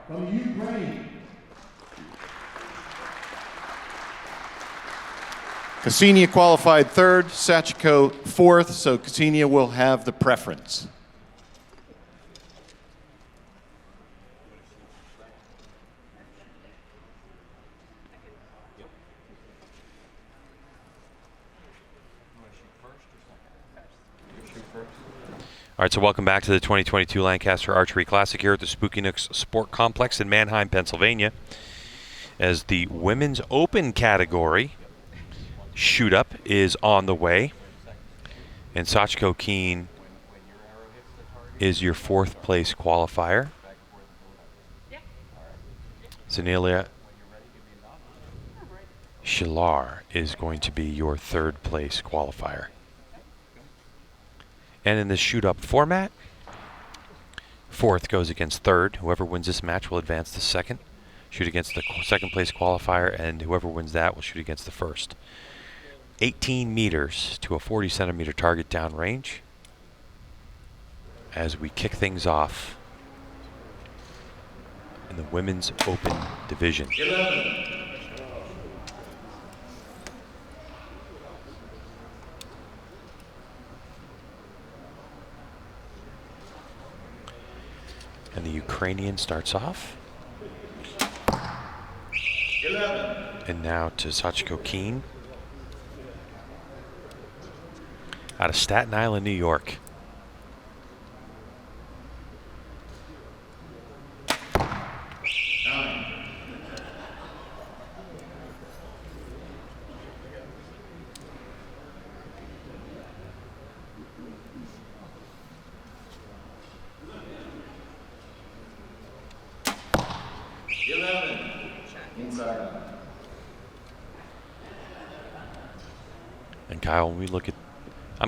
from Ukraine. Kseniia qualified third, Sachiko fourth, so Kseniia will have the preference. All right, so welcome back to the 2022 Lancaster Archery Classic here at the Spooky Nooks Sport Complex in Manheim, Pennsylvania. As the women's open category shoot up is on the way, and Sachiko Keane is your fourth place qualifier. Kseniia Shkliar is going to be your third place qualifier. And in this shoot-up format, fourth goes against third. Whoever wins this match will advance to second, shoot against the second place qualifier, and whoever wins that will shoot against the first. 18 meters to a 40 centimeter target downrange as we kick things off in the women's open division. 11. And the Ukrainian starts off. 11. And now to Sachiko Keane out of Staten Island, New York. And Kyle, when we look at,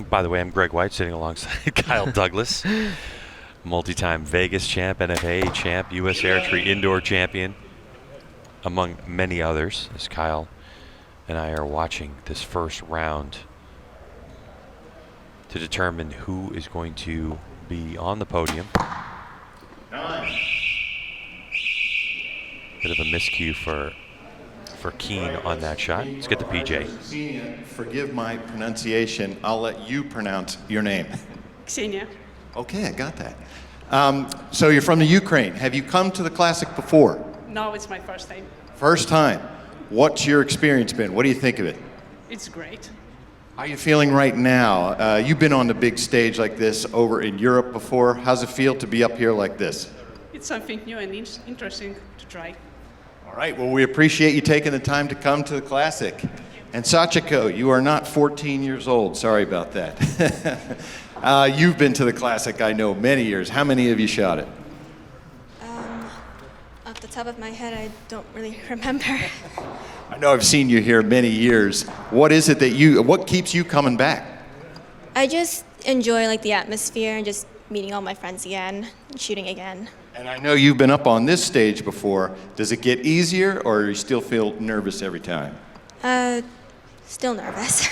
by the way, I'm Greg White sitting alongside Kyle Douglas, multi-time Vegas champ, NFA champ, U.S. Archery indoor champion, among many others, as Kyle and I are watching this first round to determine who is going to be on the podium. 9. Bit of a miscue for Keane on that shot. Let's get the PJ. Kseniia, forgive my pronunciation. I'll let you pronounce your name. Kseniia. Okay, I got that. So you're from the Ukraine. Have you come to the Classic before? No, it's my first time. First time. What's your experience been? What do you think of it? It's great. How are you feeling right now? You've been on the big stage like this over in Europe before. How's it feel to be up here like this? It's something new and interesting to try. All right, well, we appreciate you taking the time to come to the Classic. And Sachiko, you are not 14 years old. Sorry about that. You've been to the Classic, I know, many years. How many have you shot it? Off the top of my head, I don't really remember. I know I've seen you here many years. What is it that what keeps you coming back? I just enjoy the atmosphere and just meeting all my friends again and shooting again. And I know you've been up on this stage before. Does it get easier, or do you still feel nervous every time? Still nervous.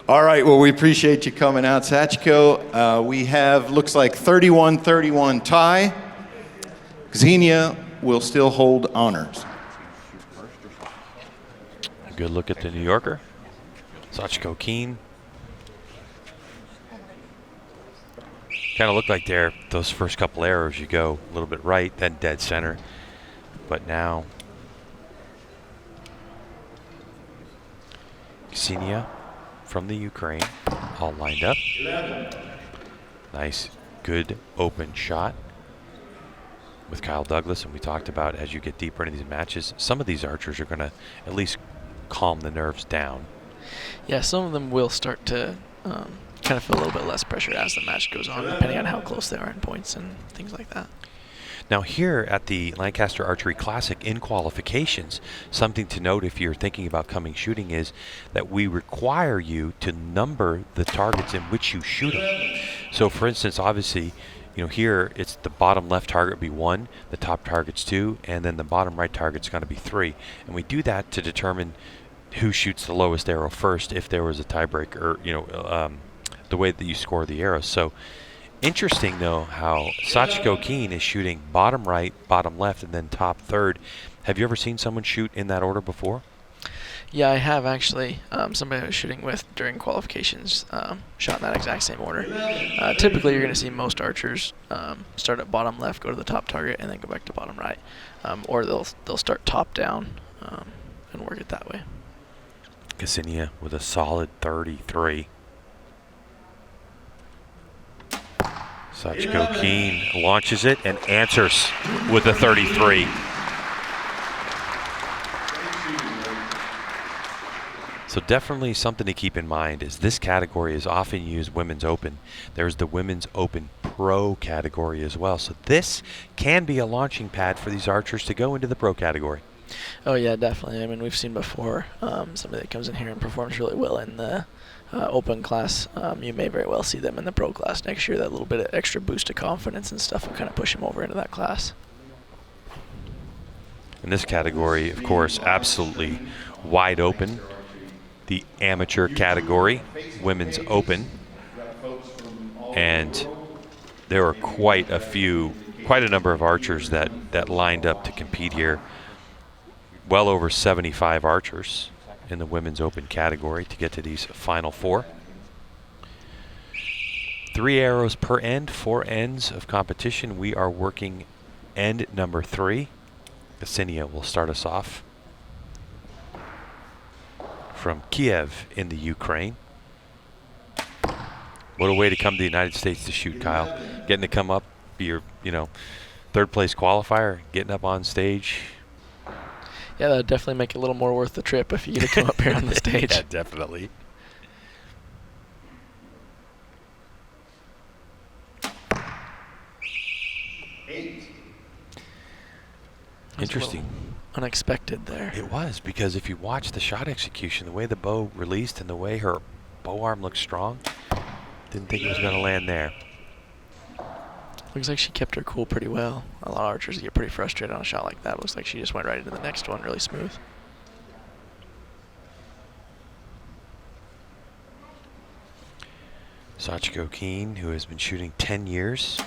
All right, well, we appreciate you coming out, Sachiko. We have, looks like 31-31 tie. Kseniia will still hold honors. A good look at the New Yorker, Sachiko Keane. Kind of looked like those first couple arrows, you go a little bit right, then dead center. But now, Kseniia from the Ukraine, all lined up. 11. Nice, good open shot with Kyle Douglas. And we talked about, as you get deeper into these matches, some of these archers are going to at least calm the nerves down. Yeah, some of them will start to kind of feel a little bit less pressure as the match goes on, depending on how close they are in points and things like that. Now here at the Lancaster Archery Classic in qualifications, something to note if you're thinking about coming shooting is that we require you to number the targets in which you shoot them. So for instance, obviously, here it's the bottom left target would be 1, the top target's 2, and then the bottom right target's going to be 3. And we do that to determine who shoots the lowest arrow first if there was a tiebreaker, or the way that you score the arrows. So Interesting, though, how Sachiko Keane is shooting bottom right, bottom left, and then top third. Have you ever seen someone shoot in that order before? Yeah, I have actually. Somebody I was shooting with during qualifications shot in that exact same order. Typically, you're going to see most archers start at bottom left, go to the top target, and then go back to bottom right. Or they'll start top down and work it that way. Kseniia with a solid 33. Sachiko Keane launches it and answers with a 33. So definitely something to keep in mind is this category is often used Women's Open. There's the Women's Open Pro category as well. So this can be a launching pad for these archers to go into the pro category. Oh yeah, definitely. I mean, we've seen before somebody that comes in here and performs really well in the open class. You may very well see them in the pro class next year. That little bit of extra boost of confidence and stuff will kind of push them over into that class. In this category, of course, absolutely wide open. The amateur category, Women's Open. And there are quite a number of archers that lined up to compete here. Well over 75 archers in the Women's Open category to get to these final four. 3 arrows per end, 4 ends of competition. We are working end number 3. Kseniia will start us off from Kiev in the Ukraine. What a way to come to the United States to shoot, Kyle. Getting to come up, be your, third place qualifier, getting up on stage. Yeah, that would definitely make it a little more worth the trip if you get to come up here on the stage. Yeah, definitely. Interesting. Unexpected there. It was, because if you watch the shot execution, the way the bow released and the way her bow arm looked strong, didn't think it was going to land there. Looks like she kept her cool pretty well. A lot of archers get pretty frustrated on a shot like that. Looks like she just went right into the next one really smooth. Sachiko Keane, who has been shooting 10 years.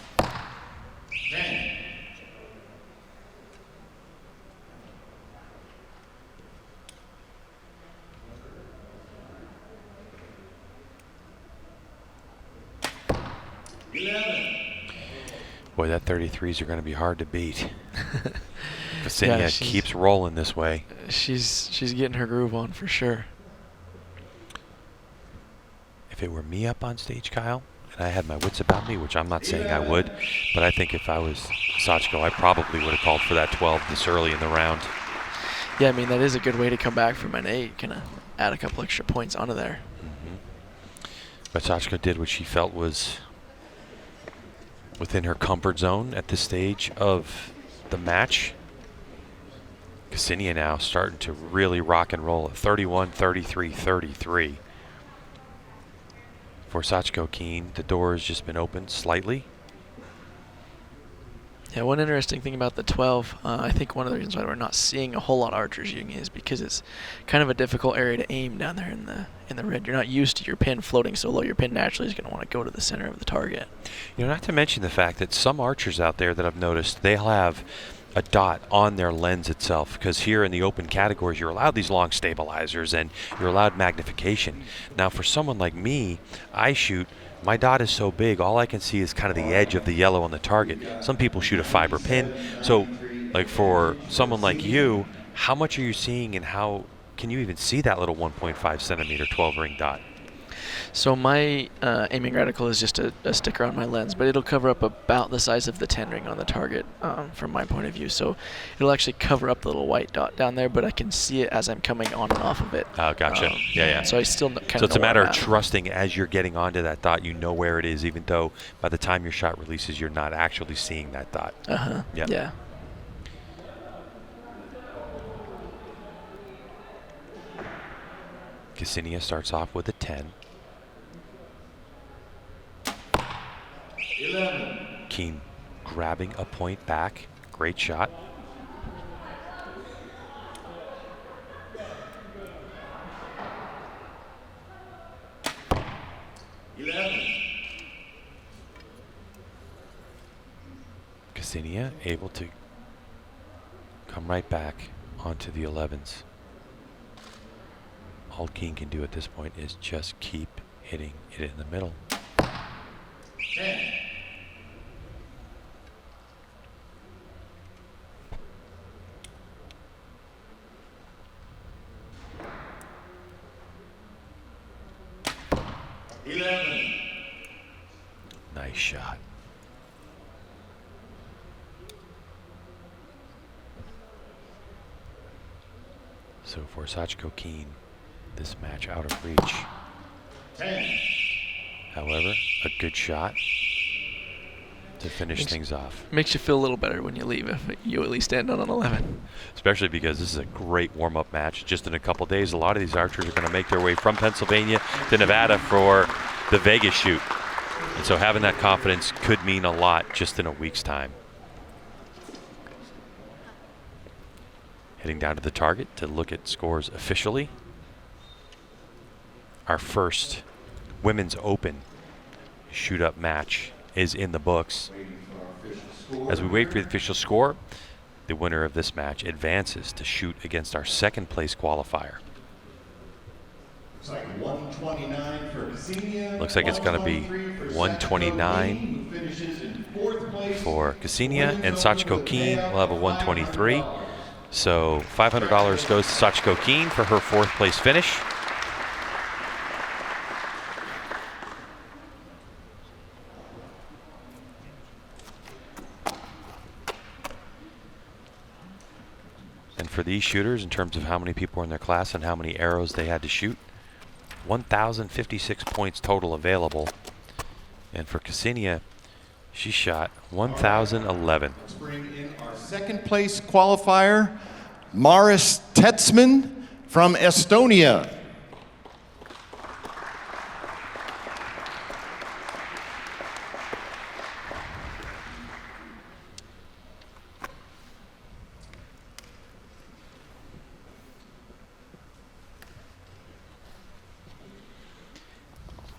Boy, that 33s are going to be hard to beat. Kseniia keeps rolling this way. She's getting her groove on for sure. If it were me up on stage, Kyle, and I had my wits about me, which I'm not saying I would, but I think if I was Sachiko, I probably would have called for that 12 this early in the round. Yeah, I mean, that is a good way to come back from an 8. Kind of add a couple extra points onto there. But Sachiko did what she felt was within her comfort zone at this stage of the match. Kseniia now starting to really rock and roll at 31, 33, 33. For Sachiko Keane, the door has just been opened slightly. Yeah, one interesting thing about the 12, I think one of the reasons why we're not seeing a whole lot of archers using it is because it's kind of a difficult area to aim down there in the red. You're not used to your pin floating so low. Your pin naturally is going to want to go to the center of the target. Not to mention the fact that some archers out there that I've noticed, they'll have a dot on their lens itself, because here in the open categories you're allowed these long stabilizers and you're allowed magnification. Now for someone like me, I shoot, my dot is so big, all I can see is kind of the edge of the yellow on the target. Some people shoot a fiber pin. So like for someone like you, how much are you seeing and how can you even see that little 1.5 centimeter 12 ring dot? So my aiming reticle is just a sticker on my lens, but it'll cover up about the size of the 10 ring on the target from my point of view. So it'll actually cover up the little white dot down there, but I can see it as I'm coming on and off of it. Oh, gotcha. Yeah. So I still kind of know. So it's a matter where of I'm at. trusting as you're getting onto that dot, you know where it is, even though by the time your shot releases, you're not actually seeing that dot. Yep. Yeah. Kseniia starts off with a 10. 11. Keane grabbing a point back. Great shot. Kseniia able to come right back onto the 11s. All Keane can do at this point is just keep hitting it in the middle. 10. Nice shot. So for Sachiko Keane, this match out of reach. 10. However, a good shot to finish things off. Makes you feel a little better when you leave if you at least end on an 11. Especially because this is a great warm-up match. Just in a couple days, a lot of these archers are going to make their way from Pennsylvania to Nevada for the Vegas shoot. And so having that confidence could mean a lot just in a week's time. Heading down to the target to look at scores officially. Our first Women's Open shoot-up match is in the books. As we wait for the official score, the winner of this match advances to shoot against our second place qualifier. Looks like 129 for Kseniia. Looks like it's going to be 129 for Kseniia, and Sachiko Keane will have a 123. So $500 goes to Sachiko Keane for her fourth place finish. And for these shooters, in terms of how many people were in their class and how many arrows they had to shoot, 1,056 points total available. And for Kseniia, she shot 1,011. Let's bring in our second place qualifier, Maris Tetsmann from Estonia.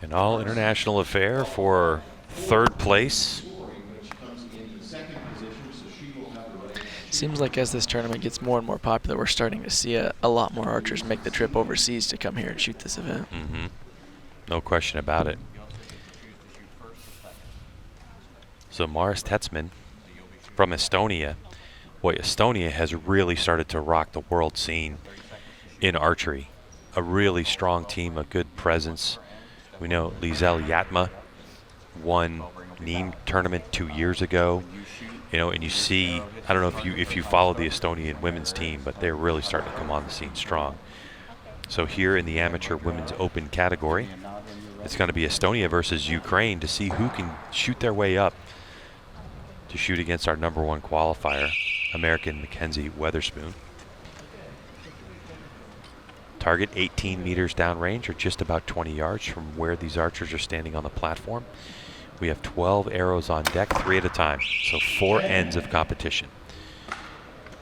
An all-international affair for third place. Seems like as this tournament gets more and more popular, we're starting to see a lot more archers make the trip overseas to come here and shoot this event. Mm-hmm. No question about it. So Maris Tetsmann from Estonia. Boy, Estonia has really started to rock the world scene in archery. A really strong team, a good presence. We know Lizel Yatma won Nîmes tournament 2 years ago. You know, and you see, I don't know if you follow the Estonian women's team, but they're really starting to come on the scene strong. So here in the amateur women's open category, it's going to be Estonia versus Ukraine to see who can shoot their way up to shoot against our #1 qualifier, American Makenzie Weatherspoon. Target 18 meters downrange, or just about 20 yards from where these archers are standing on the platform. We have 12 arrows on deck, 3 at a time, so 4 ends of competition.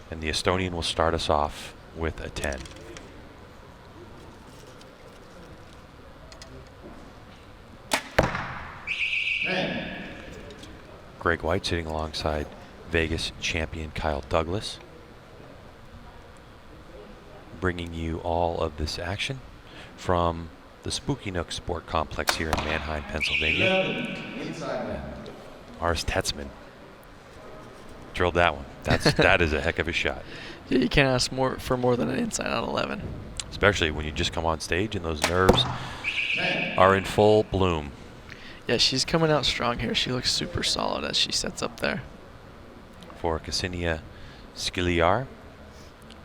And the Estonian will start us off with a 10. Greg White sitting alongside Vegas champion Kyle Douglas, bringing you all of this action from the Spooky Nook Sport Complex here in Manheim, Pennsylvania. Maris Tetsmann drilled that one. That is a heck of a shot. Yeah, you can't ask for more than an inside on 11. Especially when you just come on stage and those nerves are in full bloom. Yeah, she's coming out strong here. She looks super solid as she sets up there. For Kseniia Shkliar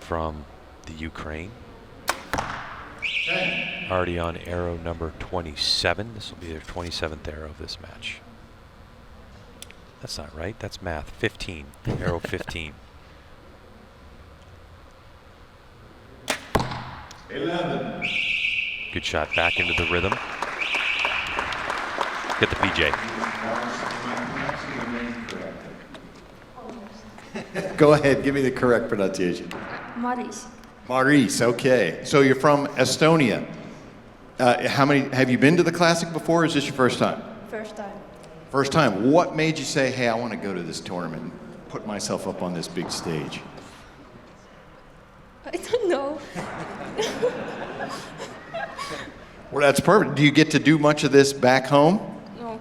from the Ukraine. Already on arrow number 27. This will be their 27th arrow of this match. That's not right. That's math. 15. Arrow 15. 11. Good shot back into the rhythm. Get the PJ. Go ahead, give me the correct pronunciation. Maris. Maris, okay. So you're from Estonia. How many, have you been to the Classic before, or is this your first time? First time. First time. What made you say, hey, I want to go to this tournament? put myself up on this big stage? I don't know. Well, that's perfect. Do you get to do much of this back home? No.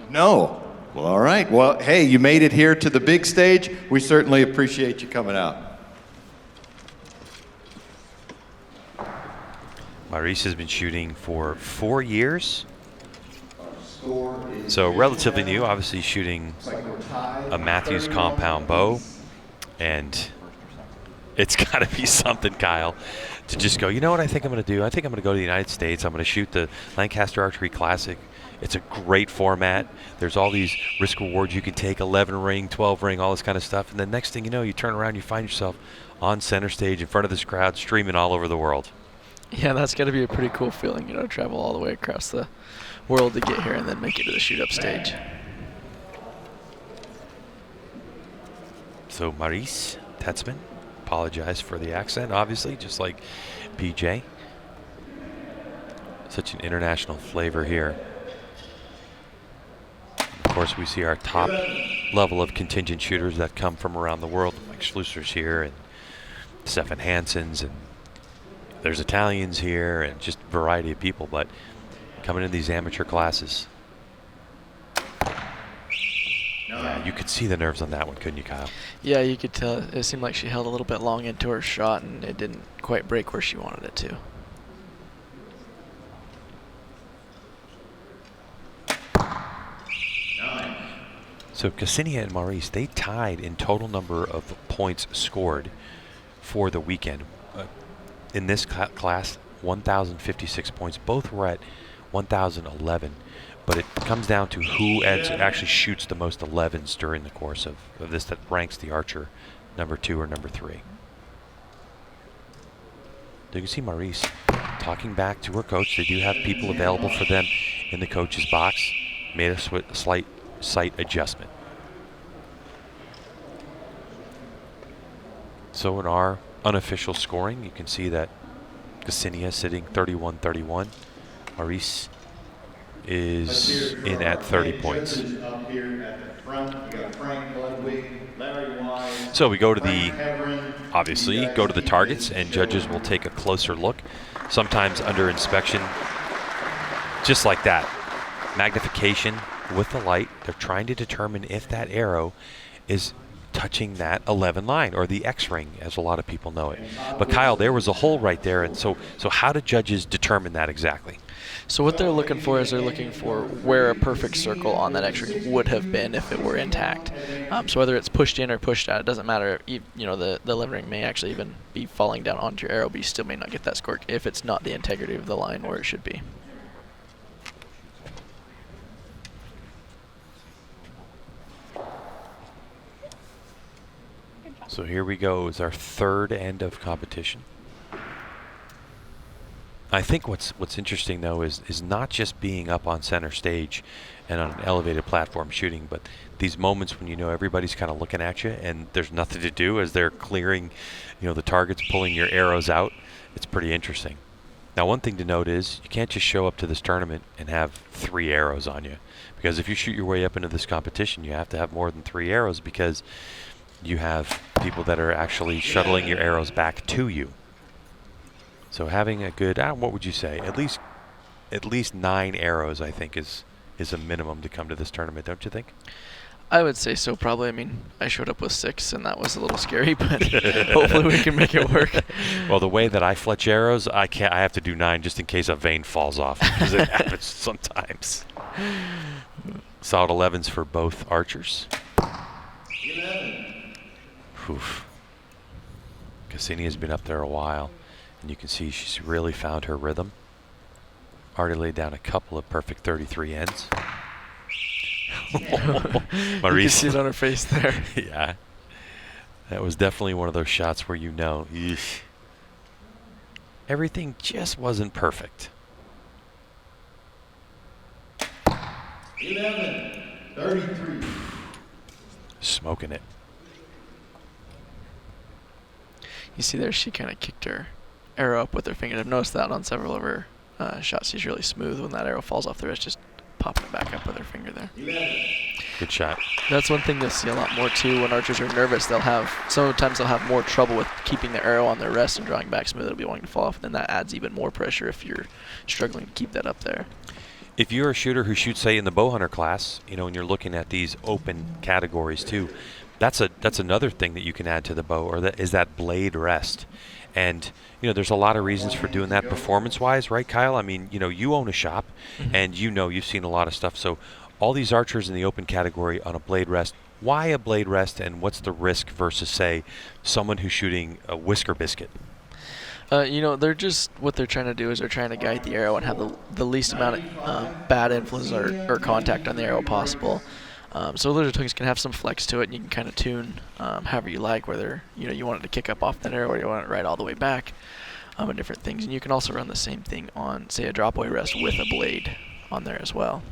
No. Well, all right. Well, hey, you made it here to the big stage. We certainly appreciate you coming out. Maurice has been shooting for 4 years. So relatively new, obviously shooting a Matthews compound bow. And it's got to be something, Kyle, to just go, you know what I think I'm going to do? I think I'm going to go to the United States. I'm going to shoot the Lancaster Archery Classic. It's a great format. There's all these risk rewards you can take, 11 ring, 12 ring, all this kind of stuff. And then next thing you know, you turn around, you find yourself on center stage in front of this crowd, streaming all over the world. Yeah, that's got to be a pretty cool feeling, you know, travel all the way across the world to get here and then make it to the shoot-up stage. So Maurice Tetsmann, apologize for the accent, obviously, just like PJ. Such an international flavor here. Of course, we see our top level of contingent shooters that come from around the world, like Schlusser's here, and Stefan Hansen's, and there's Italians here, and just a variety of people, but coming in these amateur classes. Yeah, you could see the nerves on that one, couldn't you, Kyle? Yeah, you could tell. It seemed like she held a little bit long into her shot, and it didn't quite break where she wanted it to. So Kseniia and Maurice, they tied in total number of points scored for the weekend. In this class, 1,056 points. Both were at 1,011. But it comes down to who actually shoots the most 11s during the course of this that ranks the archer number 2 or number 3. You can see Maurice talking back to her coach. They do have people available for them in the coach's box. Made a slight sight adjustment. So in our unofficial scoring, you can see that Kseniia sitting 31-31. Maurice is in at 30 points. So we go to the targets, and judges will take a closer look, sometimes under inspection, just like that. Magnification with the light. They're trying to determine if that arrow is touching that 11 line, or the X ring, as a lot of people know it. But Kyle, there was a hole right there, and so how do judges determine that exactly? So what they're looking for is they're looking for where a perfect circle on that X ring would have been if it were intact. So whether it's pushed in or pushed out, it doesn't matter. You know, the 11 ring may actually even be falling down onto your arrow, but you still may not get that score if it's not the integrity of the line where it should be. So here we go, is our third end of competition. I think what's interesting though is not just being up on center stage and on an elevated platform shooting, but these moments when you know everybody's kind of looking at you and there's nothing to do as they're clearing, you know, the targets, pulling your arrows out. It's pretty interesting. Now, one thing to note is you can't just show up to this tournament and have 3 arrows on you, because if you shoot your way up into this competition, you have to have more than 3 arrows, because you have people that are actually shuttling your arrows back to you. So having a good, what would you say, at least 9 arrows, I think is a minimum to come to this tournament, don't you think? I would say so, probably. I mean, I showed up with 6, and that was a little scary, but hopefully we can make it work. Well, the way that I fletch arrows, I have to do 9 just in case a vein falls off, because it happens sometimes. Solid 11s for both archers. 11. Oof. Kseniia's been up there a while, and you can see she's really found her rhythm. Already laid down a couple of perfect 33 ends. Maurice. You can see it on her face there. Yeah. That was definitely one of those shots where you know, eesh, everything just wasn't perfect. 11, 33. Smoking it. You see there, she kind of kicked her arrow up with her finger. I've noticed that on several of her shots. She's really smooth when that arrow falls off the wrist, just popping it back up with her finger there. 11. Good shot. That's one thing you'll see a lot more too when archers are nervous. Sometimes they'll have more trouble with keeping the arrow on their rest and drawing back smooth. It'll be wanting to fall off, and then that adds even more pressure if you're struggling to keep that up there. If you're a shooter who shoots, say, in the bow hunter class, you know, and you're looking at these open categories too, that's another thing that you can add to the bow, or that is that blade rest. And you know, there's a lot of reasons for doing that performance-wise, right, Kyle? I mean, you know, you own a shop, and you know you've seen a lot of stuff. So all these archers in the open category on a blade rest, why a blade rest, and what's the risk versus, say, someone who's shooting a whisker biscuit? You know, what they're trying to do is they're trying to guide the arrow and have the least amount of bad influence or contact on the arrow possible. So those hooks can have some flex to it, and you can kind of tune however you like, whether you want it to kick up off that arrow or you want it right all the way back, and different things. And you can also run the same thing on, say, a drop away rest with a blade on there as well.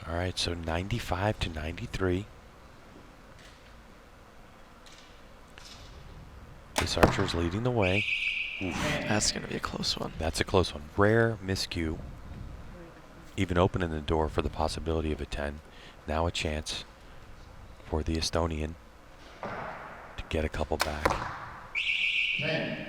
All right, so 95 to 93. This archer is leading the way. Oof. That's going to be a close one. That's a close one. Rare miscue. Even opening the door for the possibility of a 10. Now a chance for the Estonian to get a couple back. 10.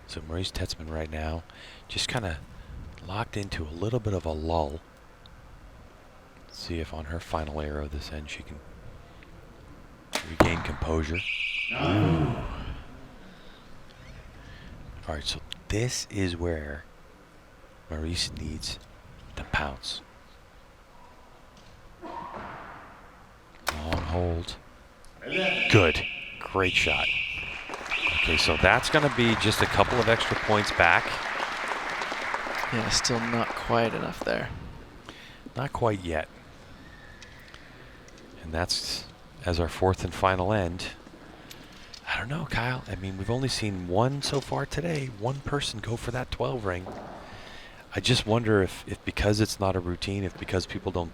So Maurice Tetsmann right now just kind of locked into a little bit of a lull. Let's see if on her final arrow this end she can regain composure. Ooh. All right, so this is where Maurice needs to pounce. Long hold. Good. Great shot. Okay, so that's going to be just a couple of extra points back. Yeah, still not quite enough there. Not quite yet. And that's as our fourth and final end. I don't know, Kyle. I mean, we've only seen one so far today. One person go for that 12 ring. I just wonder if because it's not a routine, if because people don't,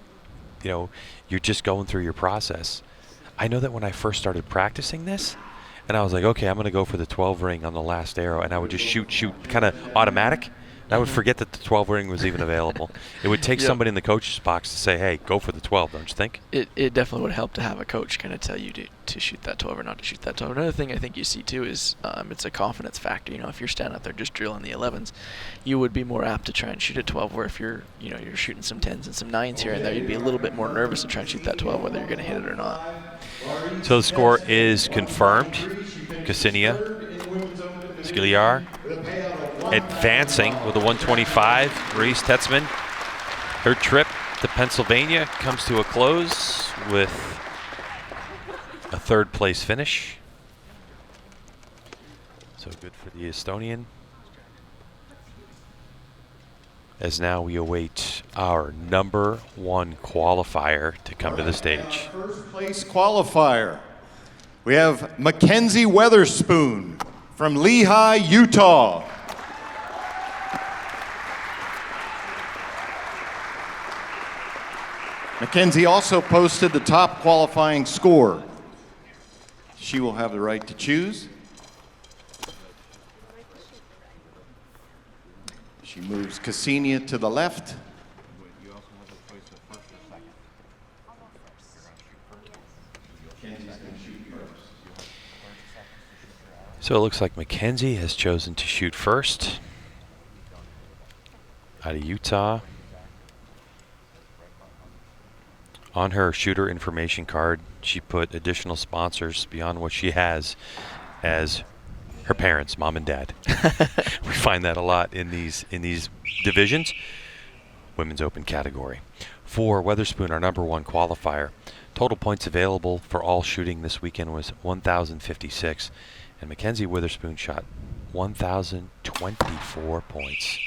you know, you're just going through your process. I know that when I first started practicing this, and I was like, okay, I'm going to go for the 12 ring on the last arrow, and I would just shoot, kind of automatic. And I would forget that the 12 ring was even available. It would take somebody in the coach's box to say, hey, go for the 12, don't you think? It definitely would help to have a coach kind of tell you to shoot that 12 or not to shoot that 12. Another thing I think you see too is it's a confidence factor. You know, if you're standing out there just drilling the 11s, you would be more apt to try and shoot a 12. Where if you're shooting some 10s and some 9s here and there, you'd be a little bit more nervous to try and shoot that 12, whether you're going to hit it or not. So the score is confirmed. Kseniia Shkliar advancing with a 125. Maurice Tetsmann, her trip to Pennsylvania comes to a close with a third place finish. So good for the Estonian. As now we await our number one qualifier to come to the stage. First place qualifier. We have Makenzie Weatherspoon from Lehigh, Utah. Makenzie also posted the top qualifying score. She will have the right to choose. She moves Kseniia to the left. So it looks like Makenzie has chosen to shoot first. Out of Utah. On her shooter information card, she put additional sponsors beyond what she has as her parents, mom and dad. We find that a lot in these divisions. Women's Open category. For Weatherspoon, our number one qualifier, total points available for all shooting this weekend was 1,056. And Makenzie Weatherspoon shot 1,024 points.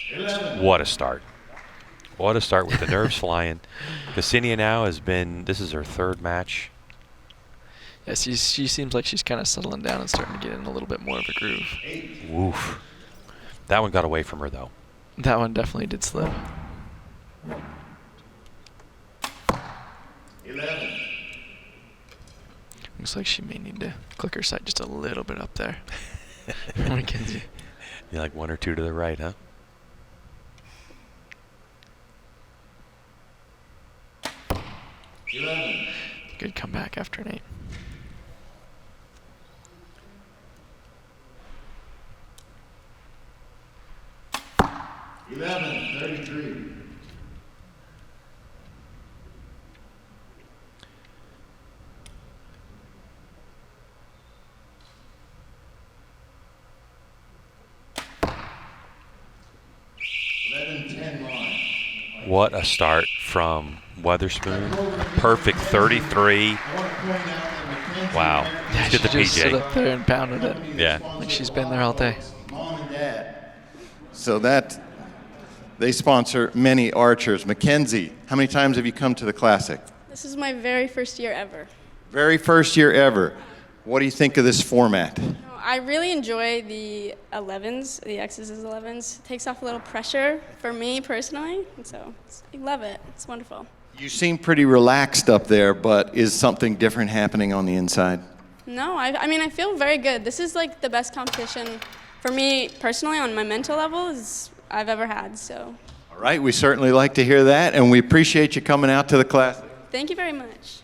What a start. What a start with the nerves flying. Kseniia now this is her third match. Yeah, she seems like she's kind of settling down and starting to get in a little bit more of a groove. Woof. That one got away from her, though. That one definitely did slip. 11. Looks like she may need to click her sight just a little bit up there. Makenzie. You're like 1 or 2 to the right, huh? Good comeback after an 8. $11.33. What a start from Weatherspoon. Perfect 33. Wow. Yeah, Let's get the she just stood PJ. up there and pounded it. Yeah. Like she's been there all day. Mom and Dad. So they sponsor many archers. Makenzie, how many times have you come to the Classic? This is my very first year ever. Very first year ever. What do you think of this format? I really enjoy the 11s, the X's 11s. It takes off a little pressure for me personally, and so I love it. It's wonderful. You seem pretty relaxed up there, but is something different happening on the inside? No, I mean, I feel very good. This is like the best competition for me personally on my mental level I've ever had, so. All right, we certainly like to hear that, and we appreciate you coming out to the Classic. Thank you very much.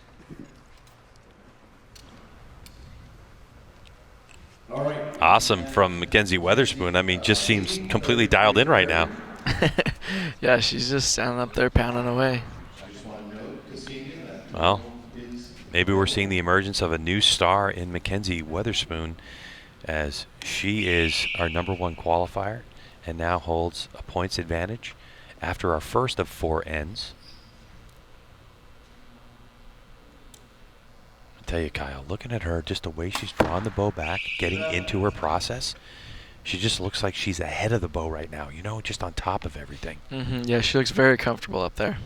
Awesome from Makenzie Weatherspoon. I mean, just seems completely dialed in right now. Yeah, she's just standing up there pounding away. Well, maybe we're seeing the emergence of a new star in Makenzie Weatherspoon, as she is our #1 qualifier and now holds a points advantage after our first of 4 ends. I tell you, Kyle, looking at her, just the way she's drawn the bow back, getting into her process, she just looks like she's ahead of the bow right now, you know, just on top of everything. Yeah, she looks very comfortable up there.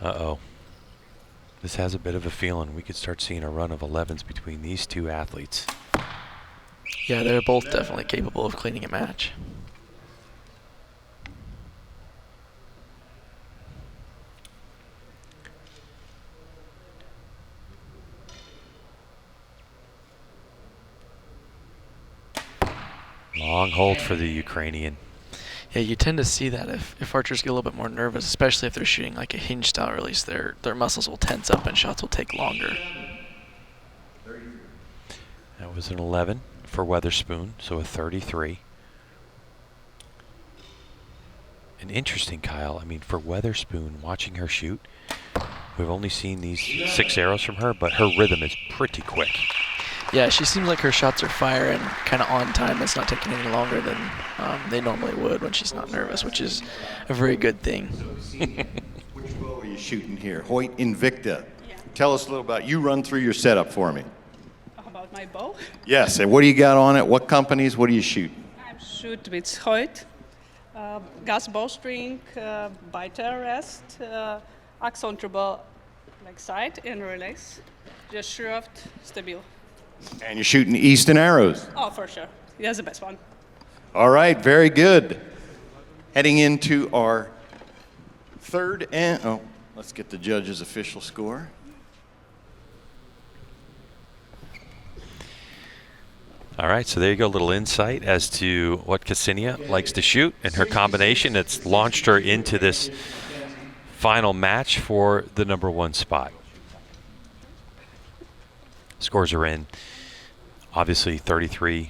Uh-oh. This has a bit of a feeling we could start seeing a run of 11s between these two athletes. Yeah, they're both definitely capable of cleaning a match. Long hold for the Ukrainian. Yeah, you tend to see that if archers get a little bit more nervous, especially if they're shooting like a hinge style release, their muscles will tense up and shots will take longer. That was an 11 for Weatherspoon, so a 33. And interesting, Kyle, I mean, for Weatherspoon, watching her shoot, we've only seen these 6 arrows from her, but her rhythm is pretty quick. Yeah, she seems like her shots are firing kind of on time. It's not taking any longer than they normally would when she's not nervous, which is a very good thing. Which bow are you shooting here? Hoyt Invicta. Yeah. Tell us a little about, you run through your setup for me. How about my bow? Yes, and what do you got on it? What companies? What do you shoot? I shoot with Hoyt, gas bowstring, biter rest, axon treble leg side and release, just shrugged, stable. And you're shooting Easton arrows. Oh, for sure. That's the best one. All right, very good. Heading into our third and, let's get the judge's official score. All right, so there you go, a little insight as to what Kseniia likes to shoot and her combination that's launched her into this final match for the #1 spot. Scores are in. Obviously 33s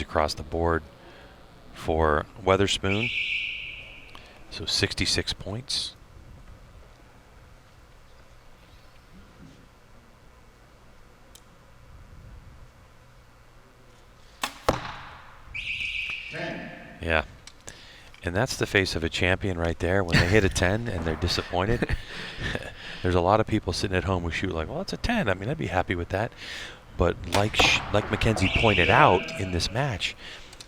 across the board for Weatherspoon. So 66 points. Yeah. And that's the face of a champion right there. When they hit a 10 and they're disappointed, there's a lot of people sitting at home who shoot like, well, it's a 10. I mean, I'd be happy with that. But like Makenzie pointed out in this match,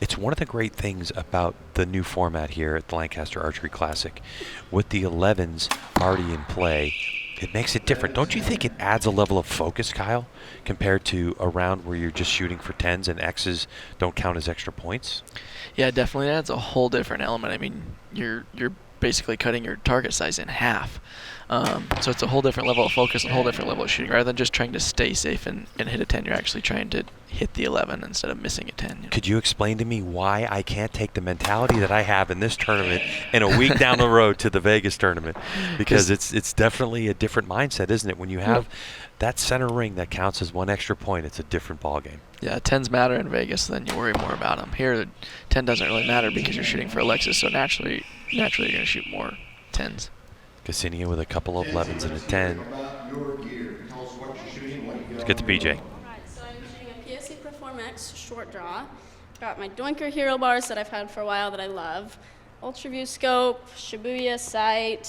it's one of the great things about the new format here at the Lancaster Archery Classic. With the 11s already in play, it makes it different. Don't you think it adds a level of focus, Kyle, compared to a round where you're just shooting for 10s and X's don't count as extra points? Yeah, it definitely adds a whole different element. I mean, you're basically cutting your target size in half. So it's a whole different level of focus, a whole different level of shooting. Rather than just trying to stay safe and hit a 10, you're actually trying to hit the 11 instead of missing a 10. You know? Could you explain to me why I can't take the mentality that I have in this tournament and a week down the road to the Vegas tournament? Because it's definitely a different mindset, isn't it? When you have that center ring that counts as one extra point, it's a different ballgame. Yeah, 10s matter in Vegas, then you worry more about them. Here, 10 doesn't really matter because you're shooting for Alexis, so naturally you're going to shoot more 10s. Kseniia with a couple of 11s and a 10. Let's get to PJ. Alright, so I'm shooting a PSC Perform X short draw. Got my Doinker Hero bars that I've had for a while that I love. Ultraview scope, Shibuya sight,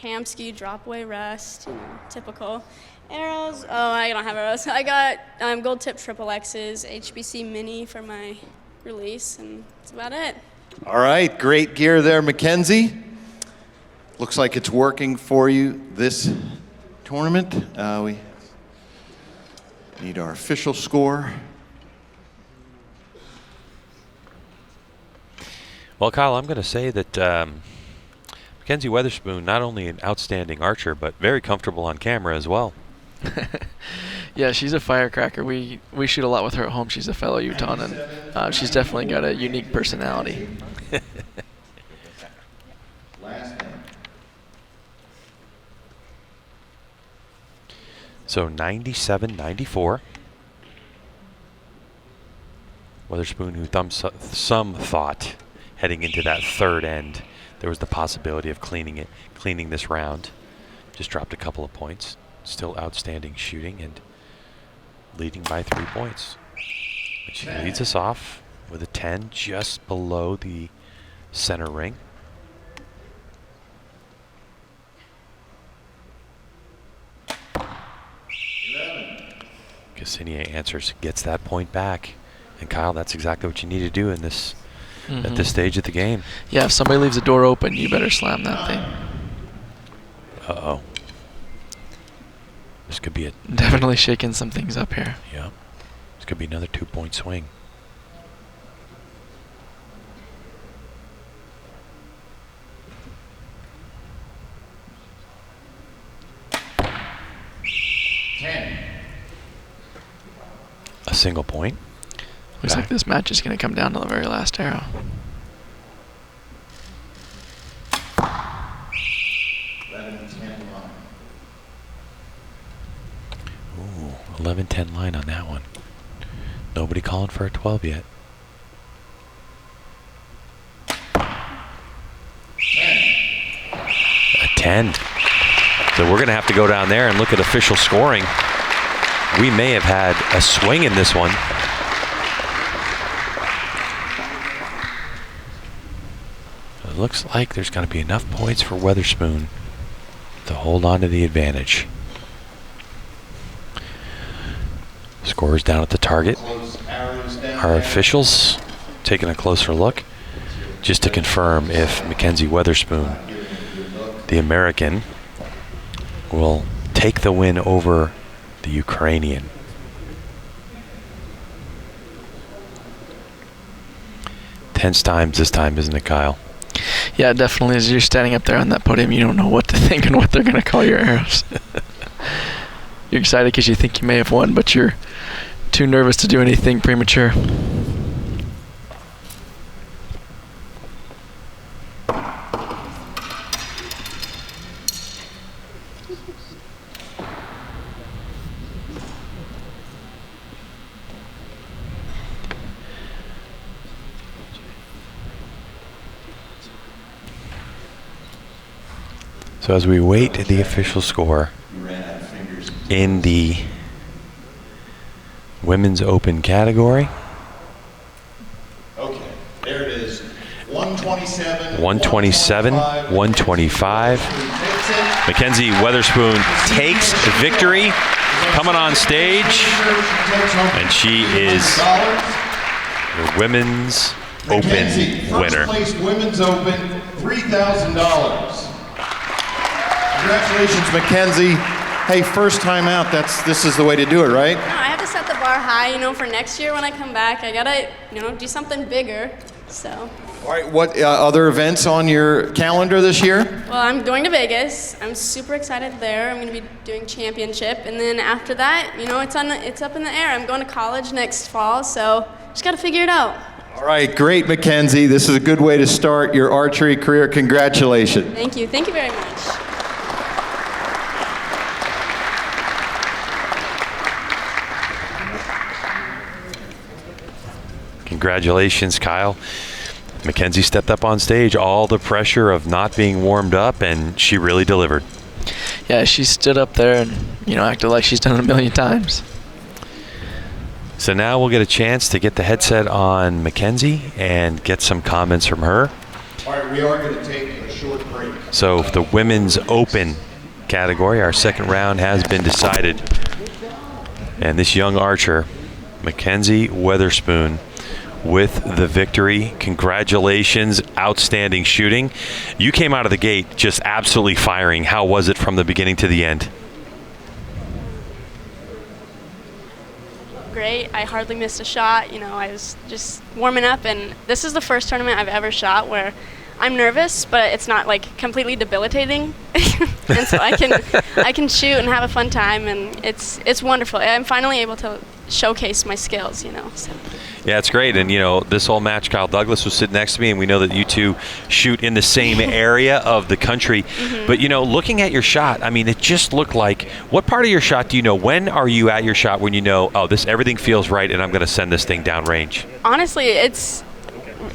Hamsky dropaway rest, typical. Arrows, oh, I don't have arrows. I got gold tip triple X's, HBC mini for my release, and that's about it. All right, great gear there, Makenzie. Looks like it's working for you this tournament. We need our official score. Well, Kyle, I'm going to say that Makenzie Weatherspoon, not only an outstanding archer, but very comfortable on camera as well. Yeah, she's a firecracker. We shoot a lot with her at home. She's a fellow Utahn, and she's definitely got a unique personality. So 97-94. Weatherspoon, who some thought heading into that third end there was the possibility of cleaning this round. Just dropped a couple of points. Still outstanding shooting and leading by 3 points. And she leads us off with a 10 just below the center ring. Kseniia answers, gets that point back. And Kyle, that's exactly what you need to do in this at this stage of the game. Yeah, if somebody leaves the door open, you better slam that thing. Uh-oh. This could be a... Definitely shaking some things up here. Yeah. This could be another 2-point swing. A single point. Looks like this match is going to come down to the very last arrow. 11-10 line on that one. Nobody calling for a 12 yet. 10. So we're going to have to go down there and look at official scoring. We may have had a swing in this one. It looks like there's going to be enough points for Weatherspoon to hold on to the advantage. Scores down at the target. Our officials taking a closer look just to confirm if Makenzie Weatherspoon, the American, will take the win over the Ukrainian. Tense times this time, isn't it, Kyle? Yeah, definitely. As you're standing up there on that podium, you don't know what to think and what they're going to call your arrows. You're excited because you think you may have won, but you're too nervous to do anything premature. So as we wait the official score in the Women's Open category. Okay, there it is. 127, 125. Makenzie Weatherspoon takes victory coming on stage, and she is the Women's Open winner. First place Women's Open, $3,000. Congratulations, Makenzie. Hey, first time out, this is the way to do it, right? No, I have to set the bar high, for next year when I come back. I gotta, do something bigger, so. All right, what other events on your calendar this year? Well, I'm going to Vegas. I'm super excited there. I'm gonna be doing championship, and then after that, it's up in the air. I'm going to college next fall, so just gotta figure it out. All right, great, Makenzie. This is a good way to start your archery career. Congratulations. Thank you very much. Congratulations, Kyle. Makenzie stepped up on stage, all the pressure of not being warmed up, and she really delivered. Yeah, she stood up there and, acted like she's done it a million times. So now we'll get a chance to get the headset on Makenzie and get some comments from her. All right, we are going to take a short break. So the Women's Open category, our second round has been decided. And this young archer, Makenzie Weatherspoon, with the victory. Congratulations, outstanding shooting. You came out of the gate just absolutely firing. How was it from the beginning to the end? Great. I hardly missed a shot. I was just warming up, and this is the first tournament I've ever shot where I'm nervous, but it's not like completely debilitating. And so I can shoot and have a fun time, and it's wonderful. I'm finally able to showcase my skills, So. Yeah, it's great. And, this whole match, Kyle Douglas was sitting next to me, and we know that you two shoot in the same area of the country. Mm-hmm. But, looking at your shot, it just looked like, what part of your shot do you know? When are you at your shot when you know, oh, everything feels right and I'm going to send this thing down range? Honestly, it's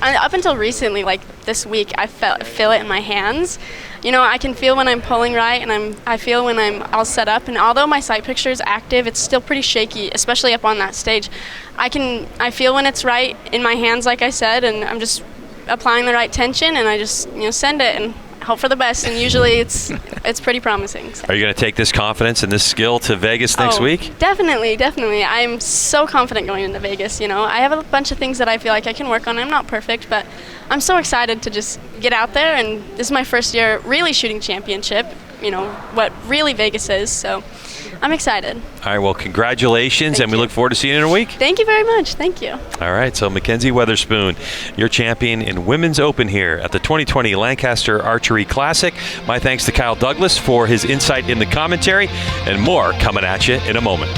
up until recently, like this week, I feel it in my hands. I can feel when I'm pulling right, and I feel when I'm all set up. And although my sight picture is active, it's still pretty shaky, especially up on that stage. I feel when it's right in my hands, like I said, and I'm just applying the right tension, and I just send it and hope for the best. And usually it's pretty promising. So. Are you going to take this confidence and this skill to Vegas next week? Definitely. I'm so confident going into Vegas. I have a bunch of things that I feel like I can work on. I'm not perfect, but I'm so excited to just get out there, and this is my first year really shooting championship, what really Vegas is, so I'm excited. All right, well, congratulations, and we look forward to seeing you in a week. Thank you very much. Thank you. All right, so Makenzie Weatherspoon, your champion in Women's Open here at the 2020 Lancaster Archery Classic. My thanks to Kyle Douglas for his insight in the commentary, and more coming at you in a moment.